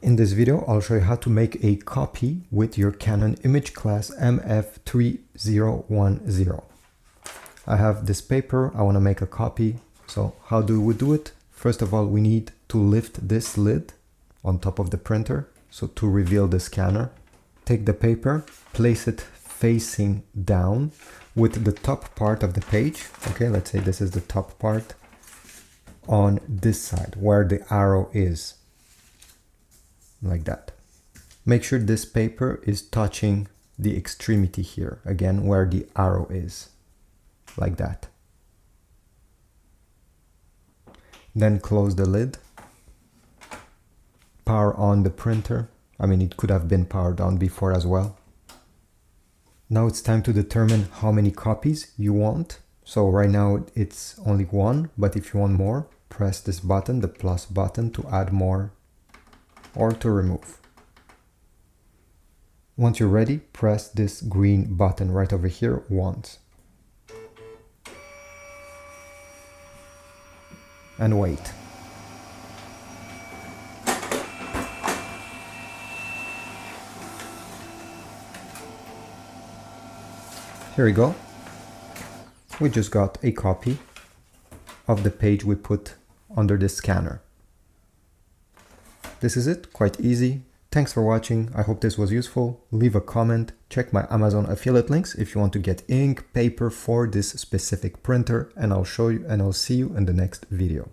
In this video, I'll show you how to make a copy with your Canon imageCLASS MF3010. I have this paper, I want to make a copy. So how do we do it? First of all, we need to lift this lid on top of the printer. So to reveal the scanner, take the paper, place it facing down with the top part of the page. Okay, let's say this is the top part on this side where the arrow is. Like that. Make sure this paper is touching the extremity here, again, where the arrow is, like that. Then close the lid. Power on the printer. I mean, it could have been powered on before as well. Now it's time to determine how many copies you want. So right now it's only one, but if you want more, press this button, the plus button, to add more or to remove. Once you're ready, press this green button right over here once. And wait. Here we go. We just got a copy of the page we put under the scanner. This is it, quite easy. Thanks for watching. I hope this was useful. Leave a comment. Check my Amazon affiliate links if you want to get ink, paper for this specific printer, and I'll see you in the next video.